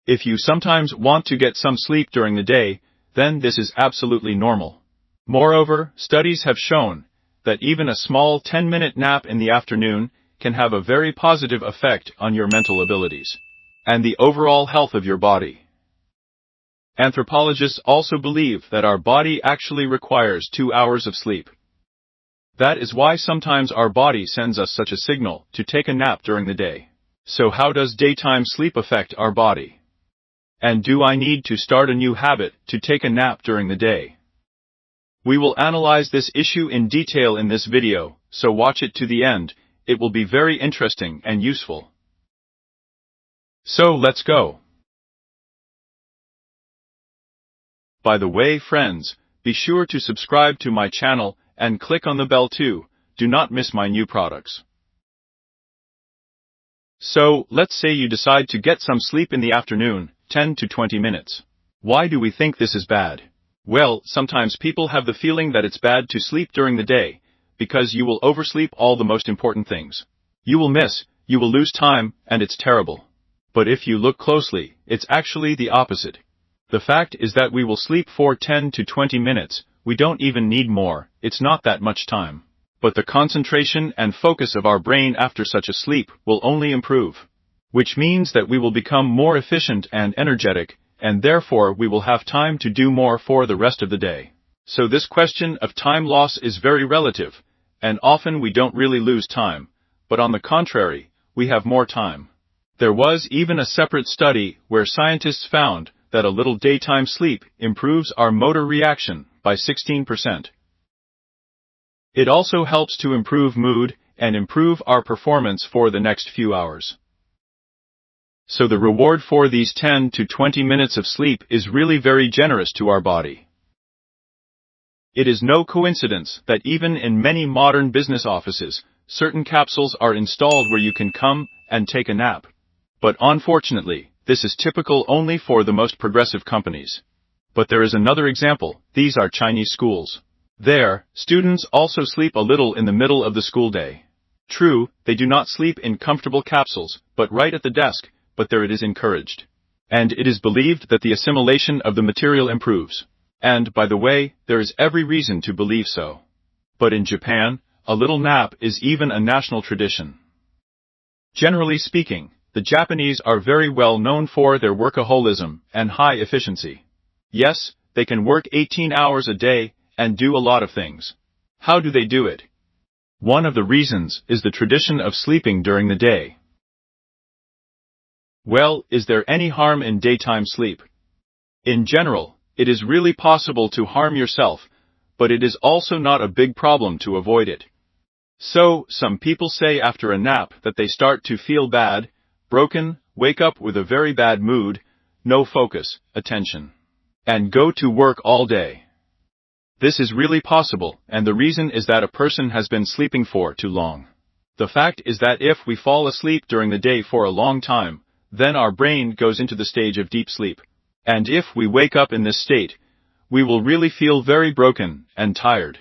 If you sometimes want to get some sleep during the day, then this is absolutely normal. Moreover, studies have shown that even a small 10-minute nap in the afternoon can have a very positive effect on your mental abilities and the overall health of your body. Anthropologists also believe that our body actually requires 2 hours of sleep. That is why sometimes our body sends us such a signal to take a nap during the day. So how does daytime sleep affect our body? And do I need to start a new habit to take a nap during the day? We will analyze this issue in detail in this video, so watch it to the end. It will be very interesting and useful. So let's go. By the way, friends, be sure to subscribe to my channel and click on the bell too. Do not miss my new products. So, let's say you decide to get some sleep in the afternoon, 10 to 20 minutes. Why do we think this is bad? Well, sometimes people have the feeling that it's bad to sleep during the day, because you will oversleep all the most important things. You will miss, you will lose time, and it's terrible. But if you look closely, it's actually the opposite. The fact is that we will sleep for 10 to 20 minutes, we don't even need more, it's not that much time. But the concentration and focus of our brain after such a sleep will only improve. Which means that we will become more efficient and energetic, and therefore we will have time to do more for the rest of the day. So this question of time loss is very relative, and often we don't really lose time, but on the contrary, we have more time. There was even a separate study where scientists found that a little daytime sleep improves our motor reaction by 16%. It also helps to improve mood and improve our performance for the next few hours. So the reward for these 10 to 20 minutes of sleep is really very generous to our body. It is no coincidence that even in many modern business offices, certain capsules are installed where you can come and take a nap. But unfortunately, this is typical only for the most progressive companies. But there is another example. These are Chinese schools. There, students also sleep a little in the middle of the school day. True, they do not sleep in comfortable capsules, but right at the desk, but there it is encouraged. And it is believed that the assimilation of the material improves. And, by the way, there is every reason to believe so. But in Japan, a little nap is even a national tradition. Generally speaking, the Japanese are very well known for their workaholism and high efficiency. Yes, they can work 18 hours a day and do a lot of things. How do they do it? One of the reasons is the tradition of sleeping during the day. Well, is there any harm in daytime sleep? In general, it is really possible to harm yourself, but it is also not a big problem to avoid it. So, some people say after a nap that they start to feel bad, broken, wake up with a very bad mood, no focus, attention, and go to work all day. This is really possible, and the reason is that a person has been sleeping for too long. The fact is that if we fall asleep during the day for a long time, then our brain goes into the stage of deep sleep. And if we wake up in this state, we will really feel very broken and tired.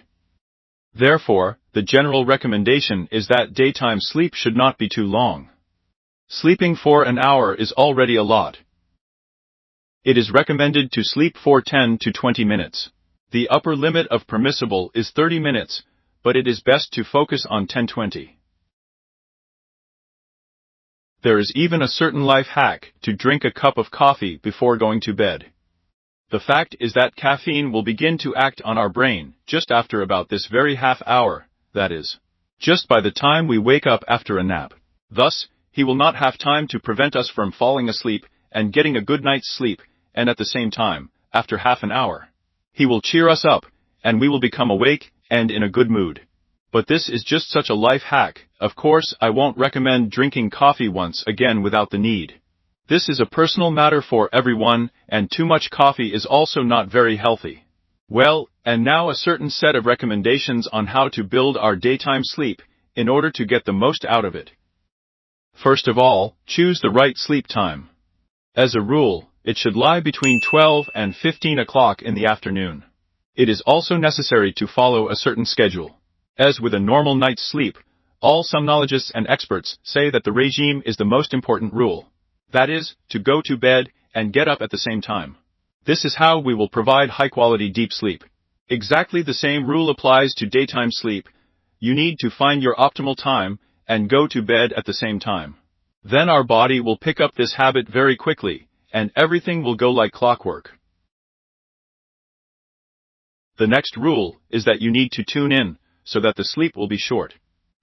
Therefore, the general recommendation is that daytime sleep should not be too long. Sleeping for an hour is already a lot. It is recommended to sleep for 10 to 20 minutes. The upper limit of permissible is 30 minutes, but it is best to focus on 10-20. There is even a certain life hack to drink a cup of coffee before going to bed. The fact is that caffeine will begin to act on our brain just after about this very half hour, that is, just by the time we wake up after a nap. Thus, he will not have time to prevent us from falling asleep and getting a good night's sleep, and at the same time, after half an hour, he will cheer us up, and we will become awake and in a good mood. But this is just such a life hack. Of course, I won't recommend drinking coffee once again without the need. This is a personal matter for everyone, and too much coffee is also not very healthy. Well, and now a certain set of recommendations on how to build our daytime sleep in order to get the most out of it. First of all, choose the right sleep time. As a rule, it should lie between 12 and 15 o'clock in the afternoon. It is also necessary to follow a certain schedule. As with a normal night's sleep, all somnologists and experts say that the regime is the most important rule. That is, to go to bed and get up at the same time. This is how we will provide high-quality deep sleep. Exactly the same rule applies to daytime sleep. You need to find your optimal time and go to bed at the same time. Then our body will pick up this habit very quickly, and everything will go like clockwork. The next rule is that you need to tune in, so that the sleep will be short.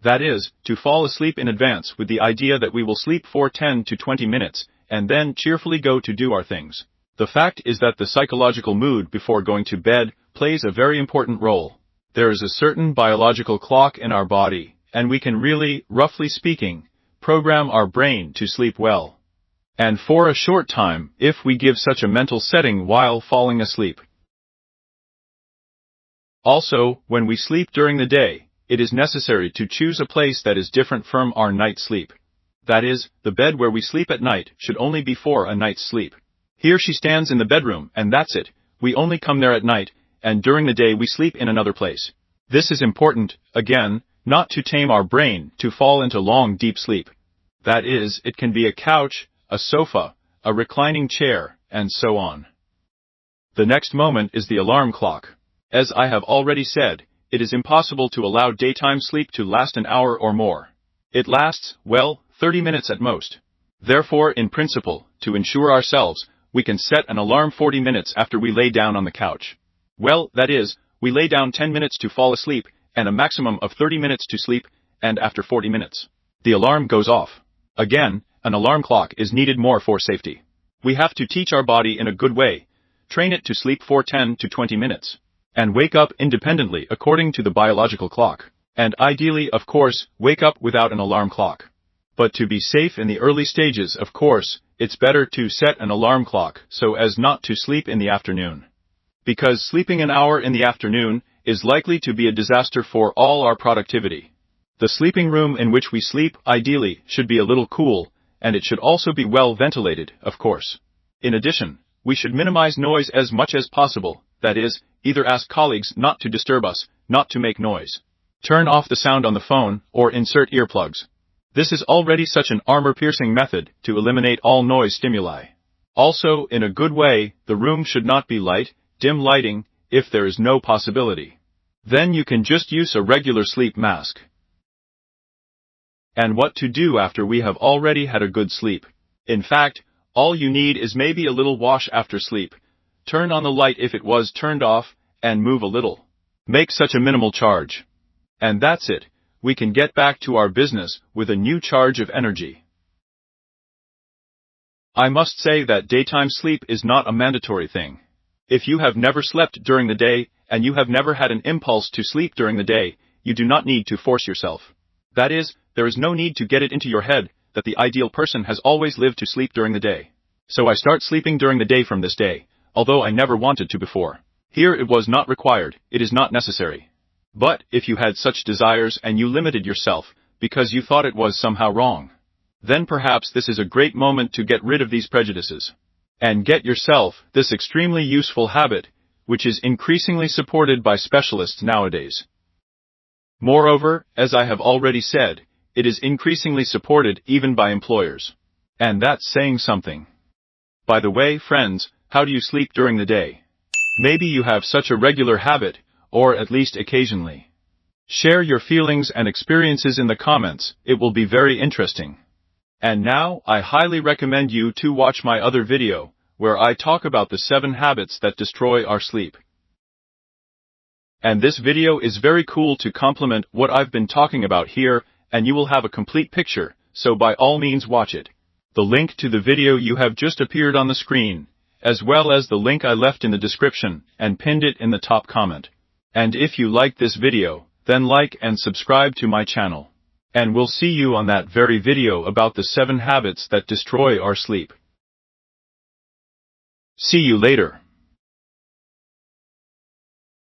That is, to fall asleep in advance with the idea that we will sleep for 10 to 20 minutes, and then cheerfully go to do our things. The fact is that the psychological mood before going to bed plays a very important role. There is a certain biological clock in our body, and we can really, roughly speaking, program our brain to sleep well. And for a short time, if we give such a mental setting while falling asleep. Also, when we sleep during the day, it is necessary to choose a place that is different from our night sleep. That is, the bed where we sleep at night should only be for a night's sleep. Here she stands in the bedroom, and that's it. We only come there at night, and during the day we sleep in another place. This is important, again, not to tame our brain to fall into long deep sleep. That is, it can be a couch, a sofa, a reclining chair, and so on. The next moment is the alarm clock. As I have already said, it is impossible to allow daytime sleep to last an hour or more. It lasts, well, 30 minutes at most. Therefore, in principle, to ensure ourselves, we can set an alarm 40 minutes after we lay down on the couch. Well, that is, we lay down 10 minutes to fall asleep, and a maximum of 30 minutes to sleep, and after 40 minutes, the alarm goes off. Again, an alarm clock is needed more for safety. We have to teach our body in a good way, train it to sleep for 10 to 20 minutes. And wake up independently according to the biological clock. And ideally, of course, wake up without an alarm clock. But to be safe in the early stages, of course, it's better to set an alarm clock so as not to sleep in the afternoon. Because sleeping an hour in the afternoon is likely to be a disaster for all our productivity. The sleeping room in which we sleep, ideally, should be a little cool, and it should also be well ventilated, of course. In addition, we should minimize noise as much as possible, that is, either ask colleagues not to disturb us, not to make noise. Turn off the sound on the phone, or insert earplugs. This is already such an armor-piercing method to eliminate all noise stimuli. Also, in a good way, the room should not be light, dim lighting, if there is no possibility. Then you can just use a regular sleep mask. And what to do after we have already had a good sleep. In fact, all you need is maybe a little wash after sleep. Turn on the light if it was turned off, and move a little. Make such a minimal charge. And that's it. We can get back to our business with a new charge of energy. I must say that daytime sleep is not a mandatory thing. If you have never slept during the day, and you have never had an impulse to sleep during the day, you do not need to force yourself. That is, there is no need to get it into your head that the ideal person has always lived to sleep during the day. So I start sleeping during the day from this day, although I never wanted to before. Here it was not required, it is not necessary. But, if you had such desires and you limited yourself, because you thought it was somehow wrong, then perhaps this is a great moment to get rid of these prejudices. And get yourself this extremely useful habit, which is increasingly supported by specialists nowadays. Moreover, as I have already said, it is increasingly supported even by employers. And that's saying something. By the way, friends, how do you sleep during the day? Maybe you have such a regular habit, or at least occasionally. Share your feelings and experiences in the comments, it will be very interesting. And now, I highly recommend you to watch my other video, where I talk about the 7 habits that destroy our sleep. And this video is very cool to complement what I've been talking about here, and you will have a complete picture, so by all means watch it. The link to the video you have just appeared on the screen, as well as the link I left in the description, and pinned it in the top comment. And if you liked this video, then like and subscribe to my channel. And we'll see you on that very video about the 7 habits that destroy our sleep. See you later.